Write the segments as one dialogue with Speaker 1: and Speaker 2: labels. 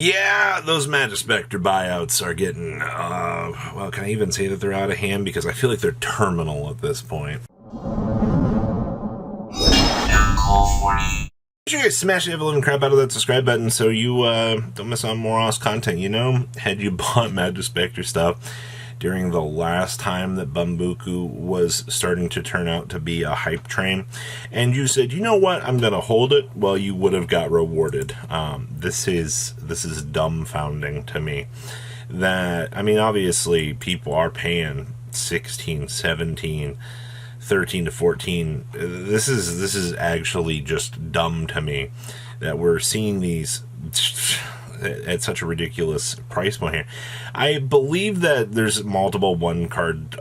Speaker 1: Yeah, those Majespecter buyouts are getting, well, can I even say that they're out of hand? Because I feel like they're terminal at this point. Make sure you guys smash the ever-living crap out of that subscribe button so you don't miss on more awesome content. You know, had you bought Majespecter stuff during the last time that Bumbuku was starting to turn out to be a hype train, and you said, you know what, I'm gonna hold it, well, you would have got rewarded. This is dumbfounding to me. That, I mean, obviously people are paying 16, 17, 13 to 14. This is actually just dumb to me that we're seeing these at such a ridiculous price point here. I believe that there's multiple one-card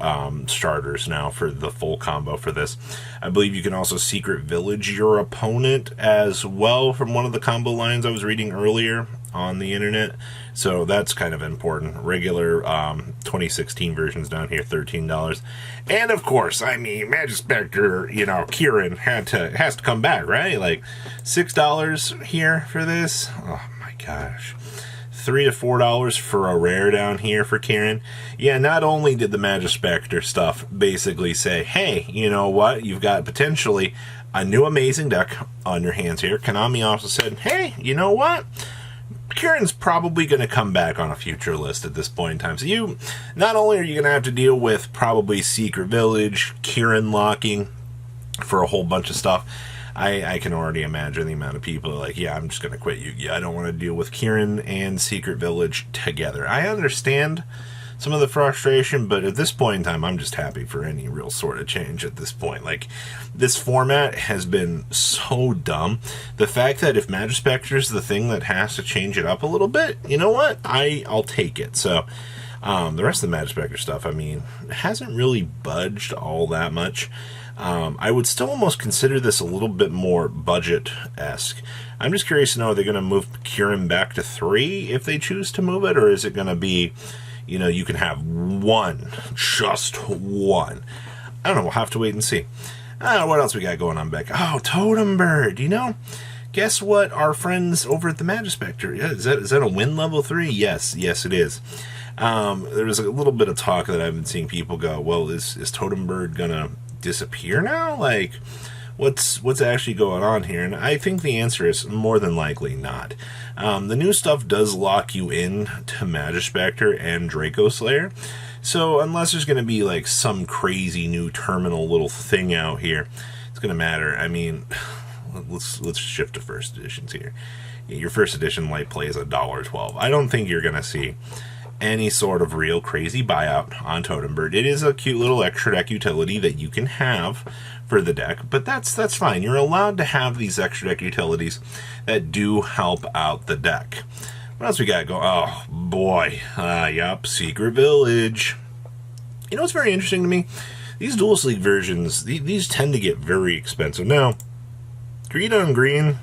Speaker 1: starters now for the full combo for this. I believe you can also Secret Village your opponent as well from one of the combo lines I was reading earlier on the internet. So that's kind of important. Regular 2016 versions down here, $13. And of course, I mean, Majespecter, you know, Kieran has to come back, right? Like $6 here for this. Oh my gosh. $3 to $4 for a rare down here for Kieran. Yeah, not only did the Majespecter stuff basically say, hey, you know what, you've got potentially a new amazing deck on your hands here. Konami also said, hey, you know what, Kieran's probably going to come back on a future list at this point in time. So you, not only are you going to have to deal with probably Secret Village, Kieran locking for a whole bunch of stuff. I can already imagine the amount of people are like, yeah, I'm just going to quit Yu-Gi-Oh! I don't want to deal with Kieran and Secret Village together. I understand some of the frustration, but at this point in time, I'm just happy for any real sort of change at this point. Like, this format has been so dumb. The fact that if Majespecter is the thing that has to change it up a little bit, you know what? I'll take it. So, the rest of the Majespecter stuff, I mean, hasn't really budged all that much. I would still almost consider this a little bit more budget-esque. I'm just curious to know, are they going to move Kieran back to 3 if they choose to move it, or is it going to be, you know, you can have one, just one? I don't know, we'll have to wait and see. What else we got going on, Beck? Oh, Totem Bird, you know? Guess what our friends over at the Majespecter, is that a win level 3? Yes, it is. There was a little bit of talk that I've been seeing people go, well, is Totem Bird going to disappear now? Like, what's actually going on here? And I think the answer is more than likely not. The new stuff does lock you in to Majespecter and Draco Slayer, so unless there's going to be like some crazy new terminal little thing out here, it's going to matter. I mean, let's shift to first editions here. Your first edition light play is $1.12. I don't think you're going to see any sort of real crazy buyout on Totem Bird. It is a cute little extra deck utility that you can have for the deck, but that's fine. You're allowed to have these extra deck utilities that do help out the deck. What else we got going? Oh boy, yep, Secret Village. You know what's very interesting to me? These Duelist League versions, these tend to get very expensive. Now, green on green,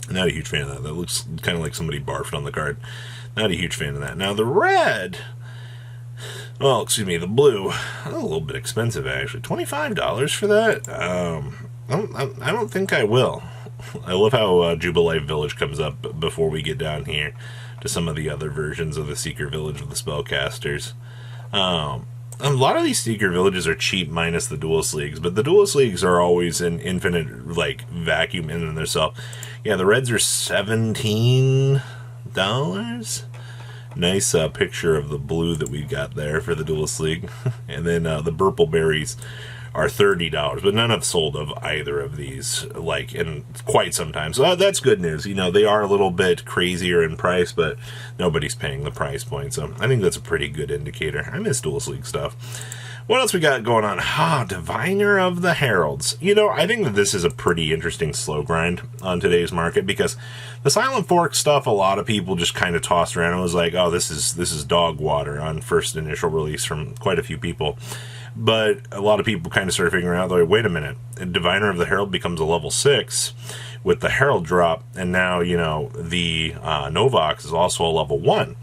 Speaker 1: not a huge fan of that. That looks kind of like somebody barfed on the card. Not a huge fan of that. Now, the red, well, excuse me, the blue, a little bit expensive, actually. $25 for that? I don't think I will. I love how Jubilee Village comes up before we get down here to some of the other versions of the Secret Village of the Spellcasters. A lot of these Secret Villages are cheap minus the Duelist Leagues, but the Duelist Leagues are always an infinite, like, vacuum in themselves. Yeah, the reds are $17. Nice picture of the blue that we've got there for the Duelist League. And then the Purple Berries are $30, but none have sold of either of these, like, in quite some time. So that's good news. You know, they are a little bit crazier in price, but nobody's paying the price point. So I think that's a pretty good indicator. I miss Duelist League stuff. What else we got going on? Diviner of the Heralds. You know, I think that this is a pretty interesting slow grind on today's market, because the Silent Fork stuff, a lot of people just kind of tossed around and was like, oh, this is dog water on first initial release from quite a few people. But a lot of people kind of started figuring out, like, wait a minute, Diviner of the Herald becomes a level 6 with the Herald drop, and now, you know, the Novox is also a level 1.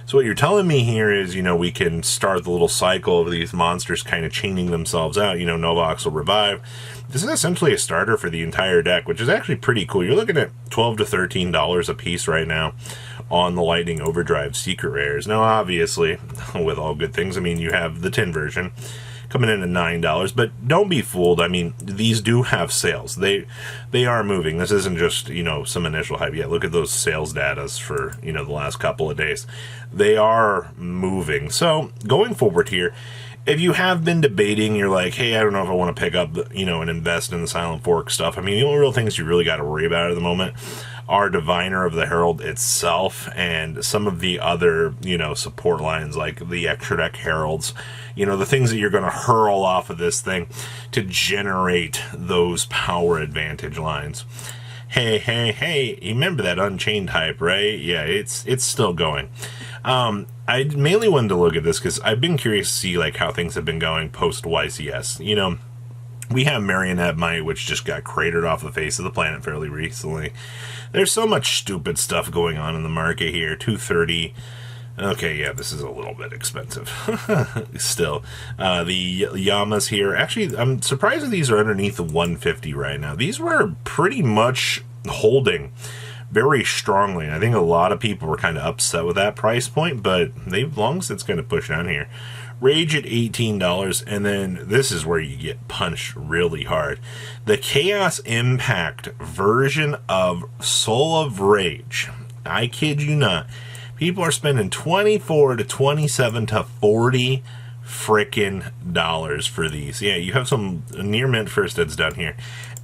Speaker 1: So what you're telling me here is, you know, we can start the little cycle of these monsters kind of chaining themselves out. You know, Novox will revive. This is essentially a starter for the entire deck, which is actually pretty cool. You're looking at $12 to $13 a piece right now on the Lightning Overdrive secret rares. Now, obviously, with all good things, I mean, you have the tin version coming in at $9, but don't be fooled. I mean, these do have sales. They are moving. This isn't just, you know, some initial hype yet. Look at those sales datas for, you know, the last couple of days. They are moving. So going forward here, if you have been debating, you're like, hey, I don't know if I want to pick up, you know, and invest in the Silent Fork stuff. I mean, the only real things you really got to worry about at the moment are Diviner of the Herald itself and some of the other, you know, support lines like the extra deck Heralds, you know, the things that you're going to hurl off of this thing to generate those power advantage lines. Hey, you remember that Unchained hype, right? Yeah, it's still going. I mainly wanted to look at this because I've been curious to see, like, how things have been going post-YCS. You know, we have Marionette Might, which just got cratered off the face of the planet fairly recently. There's so much stupid stuff going on in the market here. 230. Okay, yeah, this is a little bit expensive. Still. The Yamas here. Actually, I'm surprised that these are underneath the 150 right now. These were pretty much holding very strongly. I think a lot of people were kind of upset with that price point, but they've long since kind of pushed down here. Rage at $18, and then this is where you get punched really hard. The Chaos Impact version of Soul of Rage. I kid you not. People are spending $24 to $27 to $40 frickin' dollars for these. Yeah, you have some near mint first eds down here,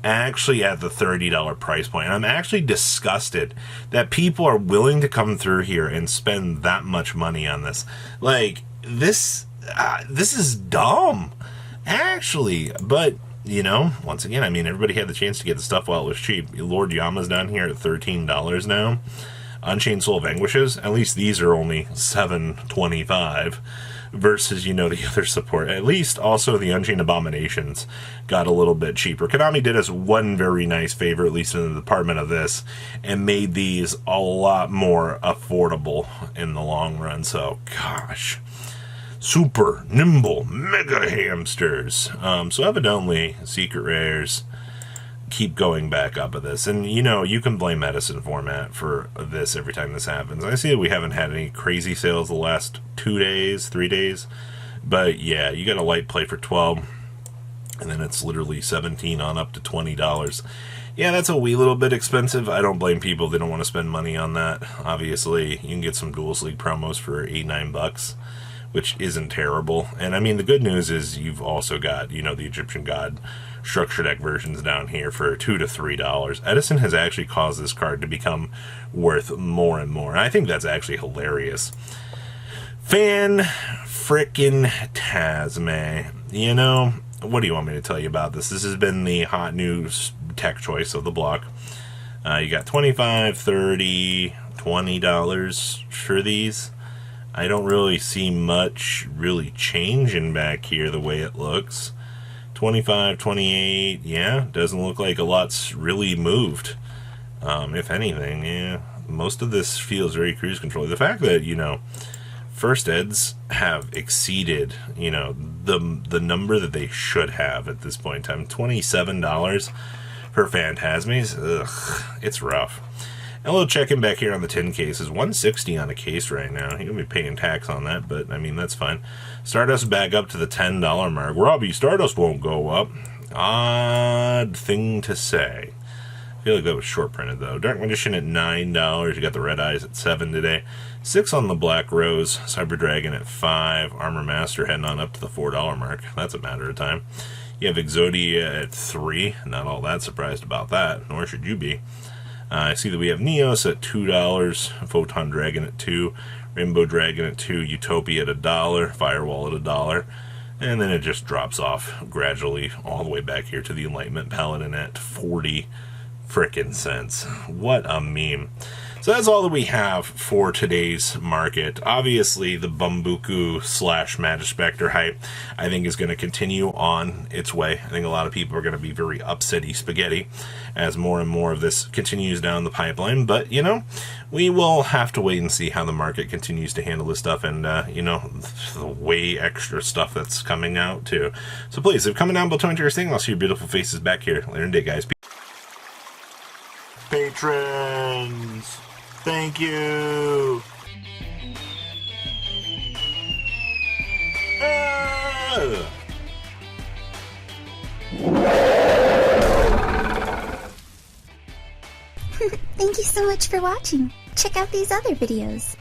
Speaker 1: actually at the $30 price point. And I'm actually disgusted that people are willing to come through here and spend that much money on this. Like, this is dumb, actually. But, you know, once again, I mean, everybody had the chance to get the stuff while it was cheap. Lord Yama's down here at $13 now. Unchained Soul of Anguishes, at least these are only $7.25 versus, you know, the other support. At least also the Unchained Abominations got a little bit cheaper. Konami did us one very nice favor, at least in the department of this, and made these a lot more affordable in the long run. So, gosh. Super Nimble Mega Hamsters. So evidently, secret rares keep going back up at this. And, you know, you can blame medicine format for this every time this happens. I see that we haven't had any crazy sales the last 2 days, 3 days. But, yeah, you got a light play for 12 and then it's literally 17 on up to $20. Yeah, that's a wee little bit expensive. I don't blame people. They don't want to spend money on that. Obviously, you can get some Duels League promos for $8-9, which isn't terrible. And, I mean, the good news is you've also got, you know, the Egyptian God structure deck versions down here for $2 to $3. Edison has actually caused this card to become worth more and more. And I think that's actually hilarious. Fan frickin' Tasman. You know, what do you want me to tell you about this? This has been the hot news tech choice of the block. You got $25, $30, $20 for these. I don't really see much really changing back here the way it looks. 25, 28, yeah, doesn't look like a lot's really moved. If anything, yeah, most of this feels very cruise control. The fact that, you know, first eds have exceeded, you know, the number that they should have at this point in time. $27 for Phantasmes, ugh, it's rough. And a little check-in back here on the tin cases. $160 on a case right now. You're going to be paying tax on that, but, I mean, that's fine. Stardust back up to the $10 mark. Robbie, Stardust won't go up. Odd thing to say. I feel like that was short-printed, though. Dark Magician at $9. You got the Red Eyes at $7 today. 6 on the Black Rose. Cyber Dragon at $5. Armor Master heading on up to the $4 mark. That's a matter of time. You have Exodia at $3. Not all that surprised about that, nor should you be. I see that we have Neos at $2, Photon Dragon at $2, Rainbow Dragon at $2, Utopia at $1, Firewall at $1, and then it just drops off gradually all the way back here to the Enlightenment Paladin at 40 frickin' cents. What a meme. So that's all that we have for today's market. Obviously, the Bumbuku / Majespecter hype, I think, is going to continue on its way. I think a lot of people are going to be very upsetty spaghetti as more and more of this continues down the pipeline. But, you know, we will have to wait and see how the market continues to handle this stuff and, you know, the way extra stuff that's coming out, too. So please, if you're coming down below, tell me your thing. I'll see your beautiful faces back here later in the day, guys. Patrons! Thank you. Ah!
Speaker 2: Thank you so much for watching. Check out these other videos.